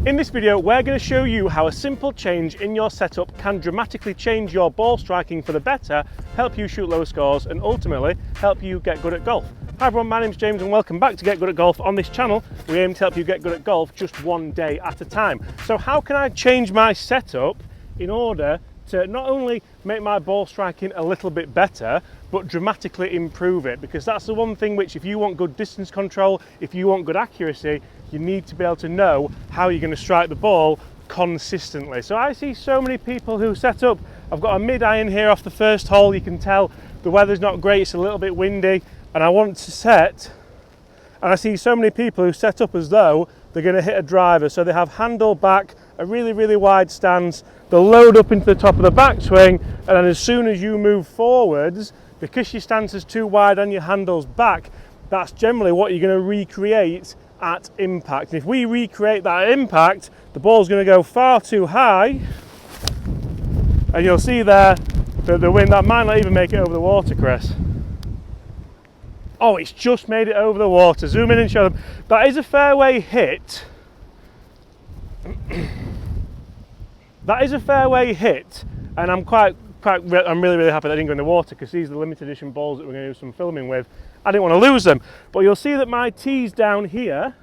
In this video, we're going to show you how a simple change in your setup can dramatically change your ball striking for the better, help you shoot lower scores, and ultimately help you get good at golf. Hi everyone, my name's James and welcome back to Get Good at Golf. On this channel, we aim to help you get good at golf just one day at a time. So how can I change my setup in order to not only make my ball striking a little bit better, but dramatically improve it? Because that's the one thing which, if you want good distance control, if you want good accuracy, you need to be able to know how you're going to strike the ball consistently. So I see so many people who set up, I've got a mid-iron here off the first hole, you can tell the weather's not great, it's a little bit windy, and I want to set, and I see so many people who set up as though they're going to hit a driver. So they have handle back, a really wide stance, they'll load up into the top of the backswing, and then as soon as you move forwards, because your stance is too wide and your handle's back, that's generally what you're going to recreate at impact. And if we recreate that impact, the ball's going to go far too high, and you'll see there that the wind, that might not even make it over the water, Chris. Oh, it's just made it over the water. Zoom in and show them. That is a fairway hit. That is a fairway hit, and I'm really happy that I didn't go in the water, because these are the limited edition balls that we're going to do some filming with. I didn't want to lose them, but you'll see that my tee's down here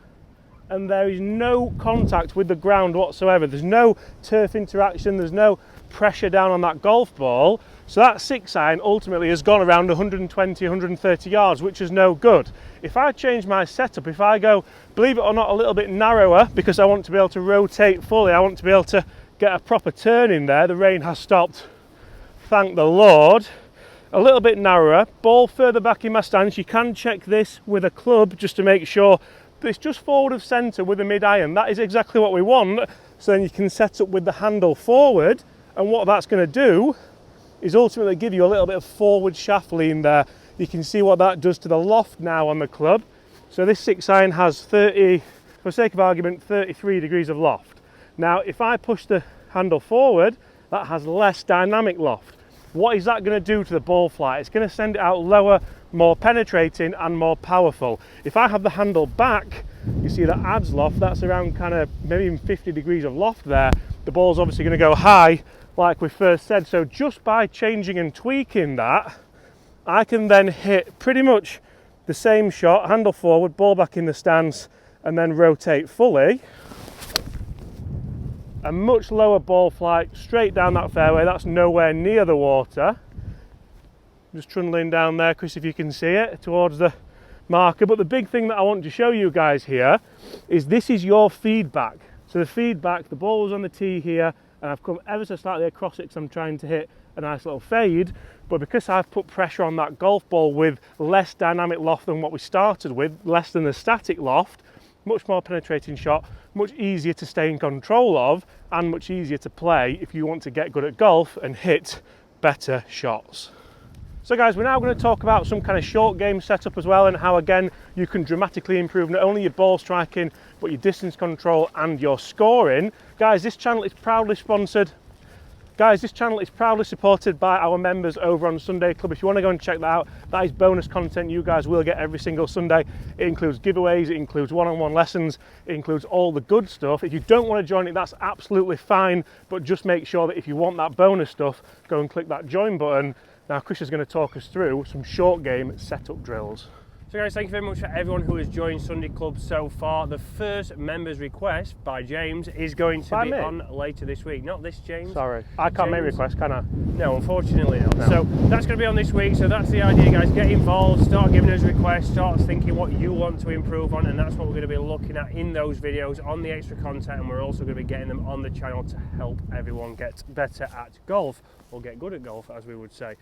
and there is no contact with the ground whatsoever. There's no turf interaction, there's no pressure down on that golf ball. So that 6-iron ultimately has gone around 120, 130 yards, which is no good. If I change my setup, if I go, believe it or not, a little bit narrower, because I want to be able to rotate fully, I want to be able to get a proper turn in there. The rain has stopped, thank the Lord. A little bit narrower, ball further back in my stance. You can check this with a club just to make sure that it's just forward of centre with a mid-iron. That is exactly what we want. So then you can set up with the handle forward, and what that's going to do is ultimately give you a little bit of forward shaft lean there. You can see what that does to the loft now on the club. So this 6-iron has 30, for sake of argument, 33 degrees of loft. Now if I push the handle forward, that has less dynamic loft. What is that going to do to the ball flight? It's going to send it out lower, more penetrating and more powerful. If I have the handle back, you see that adds loft. That's around kind of maybe even 50 degrees of loft there. The ball's obviously going to go high, like we first said. So just by changing and tweaking that, I can then hit pretty much the same shot, handle forward, ball back in the stance, and then rotate fully. A much lower ball flight straight down that fairway. That's nowhere near the water. Just trundling down there, Chris, if you can see it, towards the marker. But the big thing that I want to show you guys here is this is your feedback. So the feedback, the ball was on the tee here, and I've come ever so slightly across it because I'm trying to hit a nice little fade. But because I've put pressure on that golf ball with less dynamic loft than what we started with, less than the static loft, much more penetrating shot, much easier to stay in control of, and much easier to play if you want to get good at golf and hit better shots. So guys, we're now going to talk about some kind of short game setup as well, and how again you can dramatically improve not only your ball striking, but your distance control and your scoring. Guys, this channel is proudly sponsored. Guys, this channel is proudly supported by our members over on Sunday Club. If you want to go and check that out, that is bonus content you guys will get every single Sunday. It includes giveaways, it includes one-on-one lessons, it includes all the good stuff. If you don't want to join it, that's absolutely fine, but just make sure that if you want that bonus stuff, go and click that join button. Now Chris is going to talk us through some short game setup drills. So guys, thank you very much for everyone who has joined Sunday Club so far. The first members request by James is going to be on later this week. Not this James. Sorry, I can't make requests, can I? No, unfortunately not. No. So that's going to be on this week. So that's the idea, guys. Get involved, start giving us requests, start thinking what you want to improve on, and that's what we're going to be looking at in those videos on the extra content. And we're also going to be getting them on the channel to help everyone get better at golf, or get good at golf, as we would say.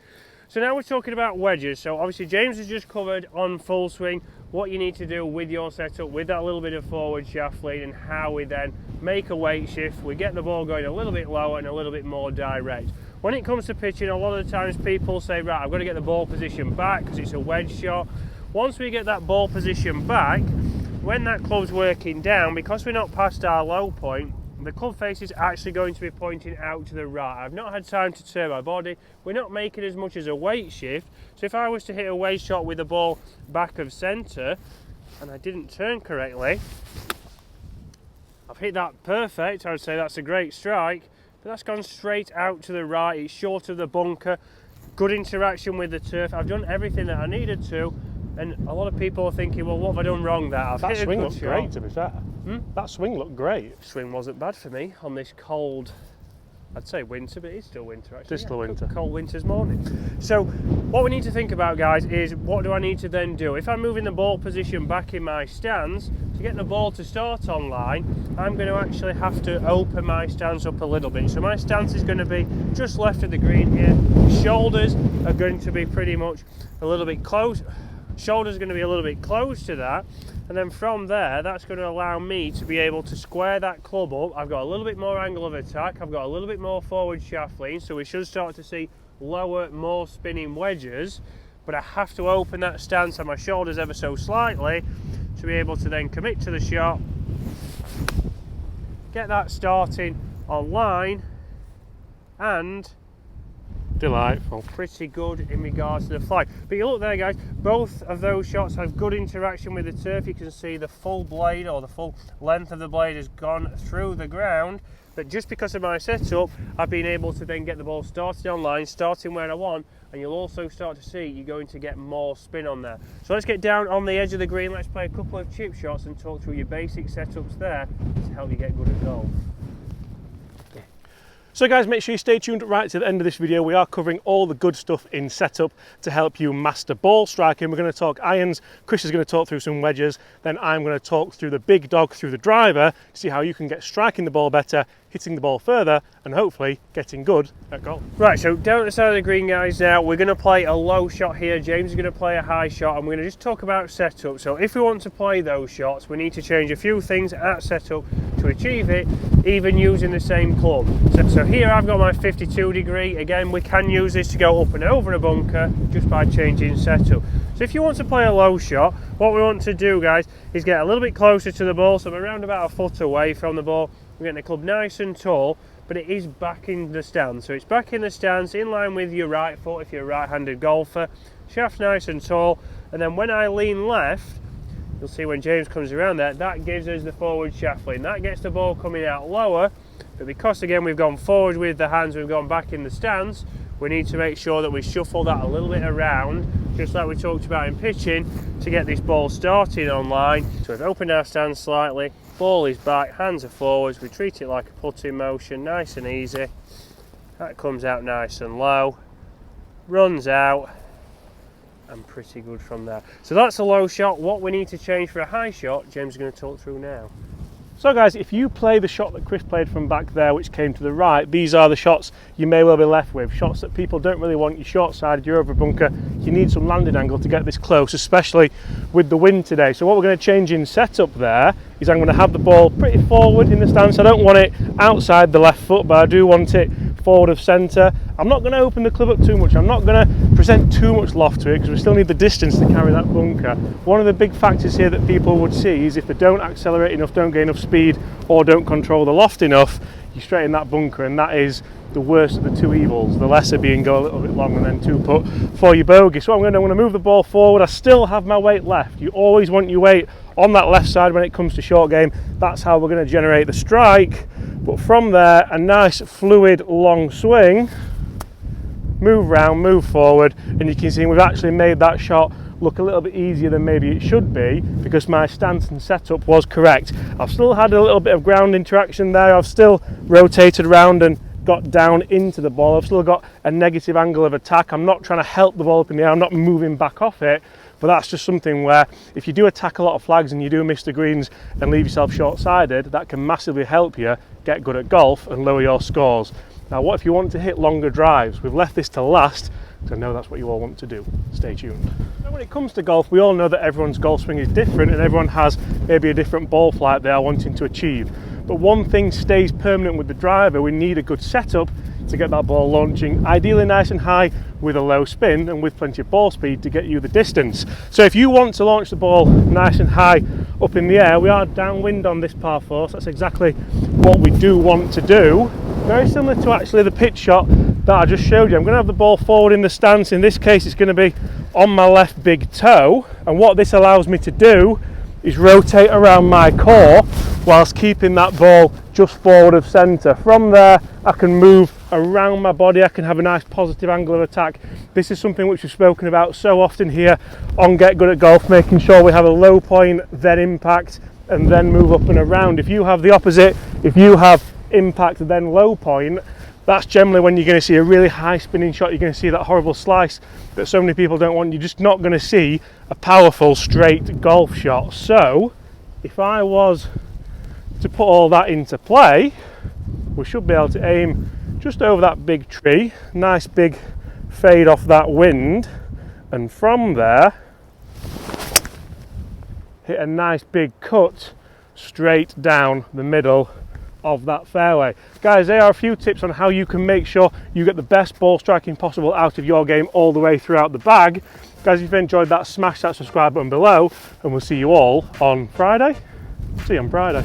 So now we're talking about wedges. So obviously James has just covered on full swing what you need to do with your setup, with that little bit of forward shaft lean, and how we then make a weight shift. We get the ball going a little bit lower and a little bit more direct. When it comes to pitching, a lot of the times people say, right, I've got to get the ball position back because it's a wedge shot. Once we get that ball position back, when that club's working down, because we're not past our low point, the club face is actually going to be pointing out to the right. I've not had time to turn my body. We're not making as much as a weight shift. So if I was to hit a weight shot with the ball back of centre and I didn't turn correctly, I've hit that perfect. I would say that's a great strike, but that's gone straight out to the right. It's short of the bunker. Good interaction with the turf. I've done everything that I needed to, and a lot of people are thinking, well, what have I done wrong there? That swing looked great, to be fair. That swing looked great. Swing wasn't bad for me on this cold, I'd say winter, but it's still winter actually. It's still winter. Cold winter's morning. So what we need to think about, guys, is what do I need to then do? If I'm moving the ball position back in my stance, to get the ball to start on line, I'm going to actually have to open my stance up a little bit. So my stance is going to be just left of the green here. Shoulders are going to be pretty much a little bit close. Shoulders are going to be a little bit close to that. And then from there, that's going to allow me to be able to square that club up. I've got a little bit more angle of attack. I've got a little bit more forward shaft lean. So we should start to see lower, more spinning wedges. But I have to open that stance on my shoulders ever so slightly to be able to then commit to the shot, get that starting on line, and delightful. Pretty good in regards to the fly. But you look there, guys, both of those shots have good interaction with the turf. You can see the full blade, or the full length of the blade, has gone through the ground. But just because of my setup, I've been able to then get the ball started on line, starting where I want, and you'll also start to see you're going to get more spin on there. So let's get down on the edge of the green. Let's play a couple of chip shots and talk through your basic setups there to help you get good at golf. So guys, make sure you stay tuned right to the end of this video. We are covering all the good stuff in setup to help you master ball striking. We're going to talk irons, Chris is going to talk through some wedges, then I'm going to talk through the big dog through the driver, see how you can get striking the ball better, hitting the ball further, and hopefully getting good at golf. Right, so down at the side of the green, guys, now we're going to play a low shot here. James is going to play a high shot, and we're going to just talk about setup. So if we want to play those shots, we need to change a few things at setup to achieve it, even using the same club. So here I've got my 52 degree. Again, we can use this to go up and over a bunker just by changing setup. So if you want to play a low shot, what we want to do, guys, is get a little bit closer to the ball. So I'm around about a foot away from the ball. We're getting the club nice and tall, but it is back in the stance. So it's back in the stance, in line with your right foot if you're a right-handed golfer. Shaft nice and tall, and then when I lean left, you'll see when James comes around there, that gives us the forward shaft lean. That gets the ball coming out lower, but because again we've gone forward with the hands, we've gone back in the stance, we need to make sure that we shuffle that a little bit around, just like we talked about in pitching, to get this ball started on line. So we've opened our stance slightly, ball is back, hands are forwards, we treat it like a putting motion, nice and easy. That comes out nice and low, runs out, and pretty good from there. So that's a low shot. What we need to change for a high shot, James is going to talk through now. So guys, if you play the shot that Chris played from back there, which came to the right, these are the shots you may well be left with. Shots that people don't really want. You're short-sided, you're over a bunker, you need some landing angle to get this close, especially with the wind today. So what we're going to change in setup there is I'm going to have the ball pretty forward in the stance. I don't want it outside the left foot, but I do want it forward of centre. I'm not going to open the club up too much. I'm not going to present too much loft to it because we still need the distance to carry that bunker. One of the big factors here that people would see is if they don't accelerate enough, don't gain enough speed, or don't control the loft enough, you straighten that bunker, and that is the worst of the two evils. The lesser being go a little bit long and then two put for your bogey. So I'm going to move the ball forward. I still have my weight left. You always want your weight on that left side when it comes to short game. That's how we're going to generate the strike. But from there, a nice fluid long swing, move round, move forward, and you can see we've actually made that shot look a little bit easier than maybe it should be because my stance and setup was correct. I've still had a little bit of ground interaction there. I've still rotated around and got down into the ball. I've still got a negative angle of attack. I'm not trying to help the ball up in the air. I'm not moving back off it. But that's just something where if you do attack a lot of flags and you do miss the greens and leave yourself short-sided, that can massively help you get good at golf and lower your scores. Now, what if you want to hit longer drives? We've left this to last because I know that's what you all want to do. Stay tuned. Now, when it comes to golf, we all know that everyone's golf swing is different and everyone has maybe a different ball flight they are wanting to achieve. But one thing stays permanent with the driver. We need a good setup to get that ball launching, ideally nice and high with a low spin and with plenty of ball speed to get you the distance. So if you want to launch the ball nice and high up in the air, we are downwind on this par 4, so that's exactly what we do want to do. Very similar to actually the pitch shot that I just showed you. I'm going to have the ball forward in the stance. In this case, it's going to be on my left big toe, and what this allows me to do is rotate around my core whilst keeping that ball just forward of centre. From there, I can move around my body, I can have a nice positive angle of attack. This is something which we've spoken about so often here on Get Good at Golf, making sure we have a low point, then impact, and then move up and around. If you have the opposite, if you have impact, then low point, that's generally when you're going to see a really high spinning shot. You're going to see that horrible slice that so many people don't want. You're just not going to see a powerful straight golf shot. So if I was to put all that into play, we should be able to aim just over that big tree, nice big fade off that wind, and from there hit a nice big cut straight down the middle of that fairway. Guys, there are a few tips on how you can make sure you get the best ball striking possible out of your game all the way throughout the bag. Guys, if you've enjoyed that, smash that subscribe button below, and we'll see you all on Friday. See you on Friday.